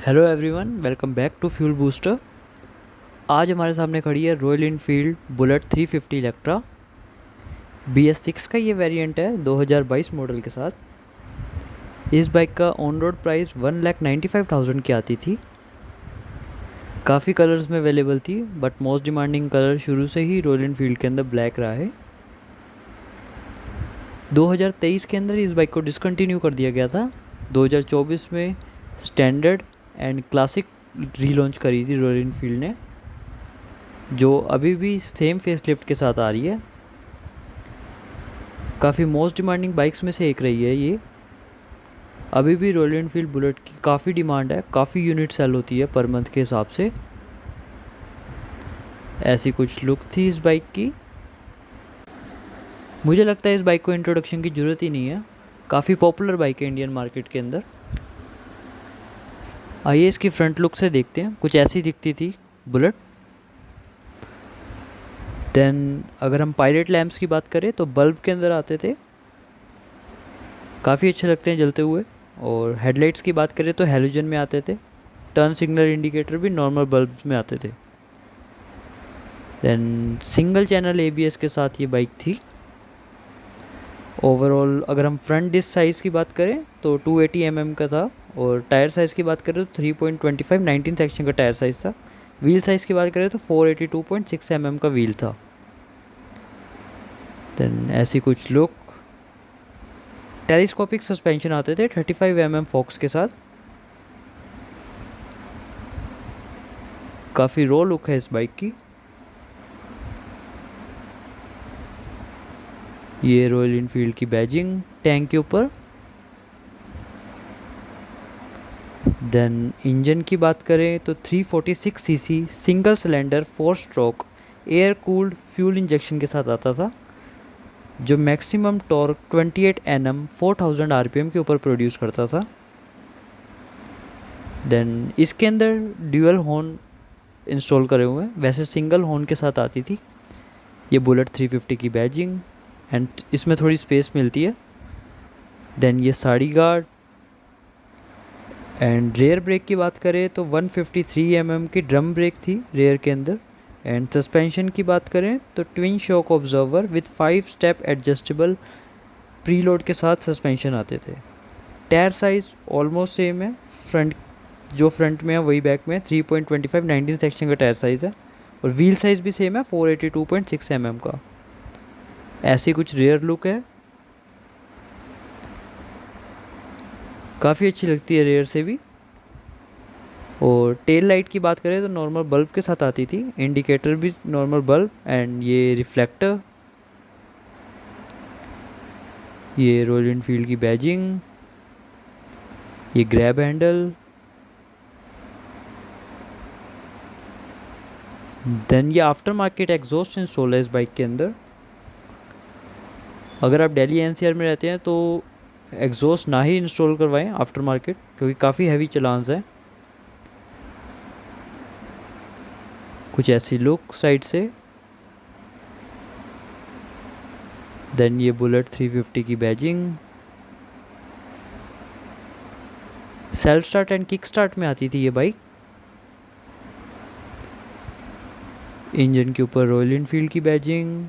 Hello everyone, welcome back to fuel booster. आज हमारे सामने खड़ी है royal Enfield bullet 350 Electra BS6 का ये वेरिएंट है 2022 मॉडल के साथ। इस बाइक का ऑन रोड प्राइस 1,95,000 की आती थी। काफ़ी कलर्स में अवेलेबल थी, बट मोस्ट डिमांडिंग कलर शुरू से ही रॉयल इनफील्ड के अंदर ब्लैक रहा है। 2023 के अंदर इस बाइक को डिसकंटिन्यू कर दिया गया था। 2024 में स्टैंडर्ड एंड क्लासिक रीलॉन्च करी थी रॉयल इनफील्ड ने, जो अभी भी सेम फेसलिफ्ट के साथ आ रही है। काफ़ी मोस्ट डिमांडिंग बाइक्स में से एक रही है ये। अभी भी रॉयल एनफील्ड बुलेट की काफ़ी डिमांड है, काफ़ी यूनिट सेल होती है पर मंथ के हिसाब से। ऐसी कुछ लुक थी इस बाइक की। मुझे लगता है इस बाइक को इंट्रोडक्शन की ज़रूरत ही नहीं है, काफ़ी पॉपुलर बाइक है इंडियन मार्केट के अंदर। आइए इसकी फ्रंट लुक से देखते हैं। कुछ ऐसी दिखती थी बुलेट। देन अगर हम पायलट लैम्प्स की बात करें तो बल्ब के अंदर आते थे, काफ़ी अच्छे लगते हैं जलते हुए। और हेडलाइट्स की बात करें तो हेलोजन में आते थे। टर्न सिग्नल इंडिकेटर भी नॉर्मल बल्ब्स में आते थे। देन सिंगल चैनल ABS के साथ ये बाइक थी। ओवरऑल अगर हम फ्रंट डिस्क साइज़ की बात करें तो 280 mm का था, और टायर साइज़ की बात करें तो 3.25 19 सेक्शन का टायर साइज़ था। व्हील साइज़ की बात करें तो 482.6 mm का व्हील था। देन ऐसी कुछ लुक। टेलीस्कोपिक सस्पेंशन आते थे 35 mm फोक्स के साथ। काफ़ी रो लुक है इस बाइक की। ये रॉयल इनफील्ड की बैजिंग टैंक के ऊपर। देन इंजन की बात करें तो 346 CC single cylinder 4 stroke air cooled fuel injection के साथ आता था, जो मैक्सिमम टॉर्क 28 Nm 4000 RPM के ऊपर प्रोड्यूस करता था। देन इसके अंदर ड्यूअल हॉर्न इंस्टॉल करे हुए हैं, वैसे सिंगल हॉर्न के साथ आती थी। ये बुलेट 350 की बैजिंग, एंड इसमें थोड़ी स्पेस मिलती है। देन ये sari guard. And rear brake की बात करें तो 153 mm की ड्रम ब्रेक थी रेयर के अंदर। एंड सस्पेंशन की बात करें तो twin shock observer with 5 step adjustable preload के साथ सस्पेंशन आते थे। टायर साइज़ ऑलमोस्ट सेम है, फ्रंट जो फ्रंट में है वही बैक में 3.25 19 सेक्शन का टायर साइज़ है। और व्हील साइज़ भी सेम है 482.6 mm का। ऐसी कुछ रेयर लुक है, काफ़ी अच्छी लगती है रेयर से भी। और टेल लाइट की बात करें तो नॉर्मल बल्ब के साथ आती थी, इंडिकेटर भी नॉर्मल बल्ब, एंड ये रिफ्लेक्टर। ये रॉयल इनफील्ड की बैजिंग। ये ग्रैब हैंडल। देन ये आफ्टर मार्केट एग्जॉस्ट इंस्टॉल है इस बाइक के अंदर। अगर आप दिल्ली NCR में रहते हैं तो एग्जॉस्ट ना ही इंस्टॉल करवाएं आफ्टर मार्केट, क्योंकि काफ़ी हैवी चलान्स हैं। कुछ ऐसी लुक साइड से। देन ये बुलेट 350 की badging. Self start and kick start में आती थी ये बाइक। इंजन के ऊपर रॉयल इनफील्ड की बैजिंग।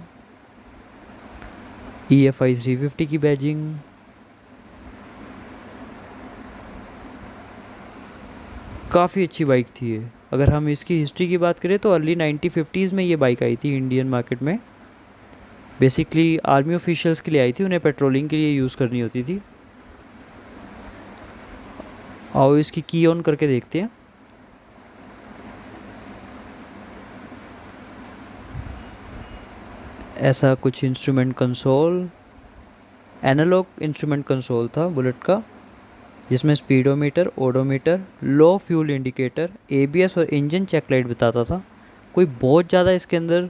EFI 350 की बैजिंग। काफ़ी अच्छी बाइक थी ये। अगर हम इसकी हिस्ट्री की बात करें तो अर्ली 1950s में ये बाइक आई थी इंडियन मार्केट में। बेसिकली आर्मी ऑफिशियल्स के लिए आई थी, उन्हें पेट्रोलिंग के लिए यूज़ करनी होती थी। आओ इसकी की ऑन करके देखते हैं। ऐसा कुछ instrument console, analog instrument console था बुलेट का, जिसमें speedometer, odometer, low fuel indicator, ABS और इंजन चेक लाइट बताता था। कोई बहुत ज़्यादा इसके अंदर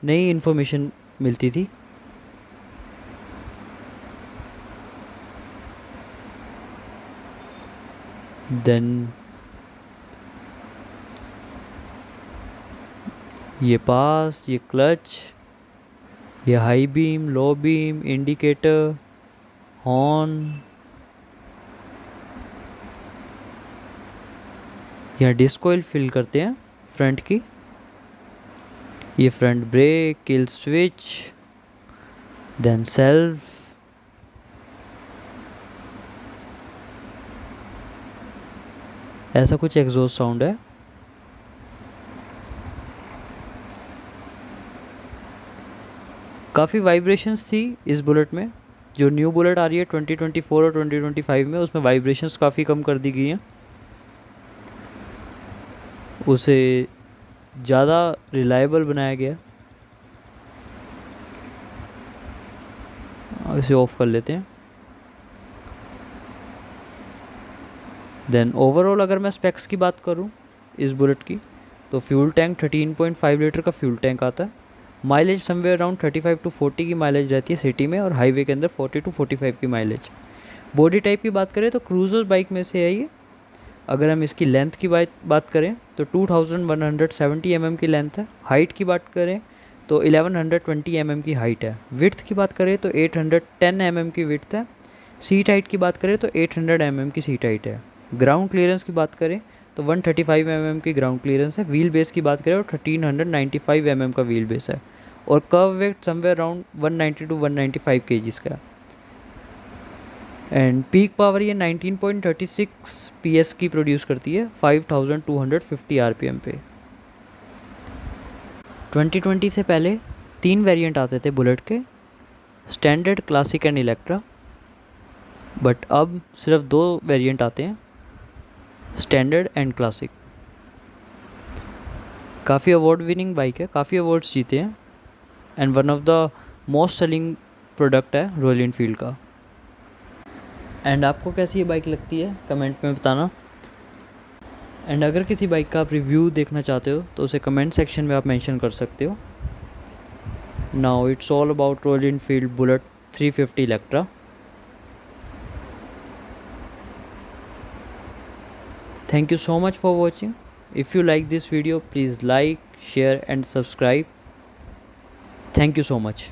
नई इन्फॉर्मेशन मिलती थी। देन ये पास, ये क्लच, ये high beam, low beam, indicator, horn. यहाँ डिस्क ऑयल फिल करते हैं फ्रंट की, ये front brake, kill switch, then self, ऐसा कुछ एग्जॉस्ट साउंड है। काफ़ी वाइब्रेशंस थी इस बुलेट में। जो न्यू बुलेट आ रही है 2024 और 2025 में, उसमें वाइब्रेशंस काफ़ी कम कर दी गई हैं, उसे ज़्यादा रिलायबल बनाया गया। अब इसे ऑफ कर लेते हैं। देन ओवरऑल अगर मैं स्पेक्स की बात करूं इस बुलेट की, तो फ्यूल टैंक 13.5 लीटर का फ्यूल टैंक आता है। माइलेज समवेयर अराउंड 35 to 40 की माइलेज रहती है सिटी में, और हाईवे के अंदर 40 to 45 की माइलेज। बॉडी टाइप की बात करें तो क्रूजर बाइक में से है ये। अगर हम इसकी लेंथ की बात करें तो 2170 mm की लेंथ है। हाइट की बात करें तो 1120 mm की हाइट है। विड्थ की बात करें तो 810 mm की विड्थ है। सीट हाइट की बात करें तो 800 mm की सीट हाइट है। ग्राउंड क्लियरेंस की बात करें तो 135 mm की ग्राउंड क्लियरेंस है। व्हील बेस की बात करें तो 1395 mm का व्हील बेस है, और curve wait somewhere around 190 to 195 kgs का। एंड पीक पावर ये 19.36 PS की प्रोड्यूस करती है 5250 RPM पे। 2020 से पहले 3 वेरिएंट आते थे बुलेट के, standard, classic and Electra. But अब सिर्फ 2 वेरिएंट आते हैं, स्टैंडर्ड एंड क्लासिक। काफ़ी अवार्ड विनिंग बाइक है, काफ़ी अवार्ड्स जीते हैं, and one of the most selling product है रॉयल एनफील्ड का। एंड आपको कैसी ये बाइक लगती है कमेंट में बताना। एंड अगर किसी बाइक का आप रिव्यू देखना चाहते हो तो उसे कमेंट सेक्शन में आप मेंशन कर सकते हो। Now it's all about royal Enfield bullet 350 Electra. Thank you so much for watching. If you like this video, please like, share and subscribe. Thank you so much.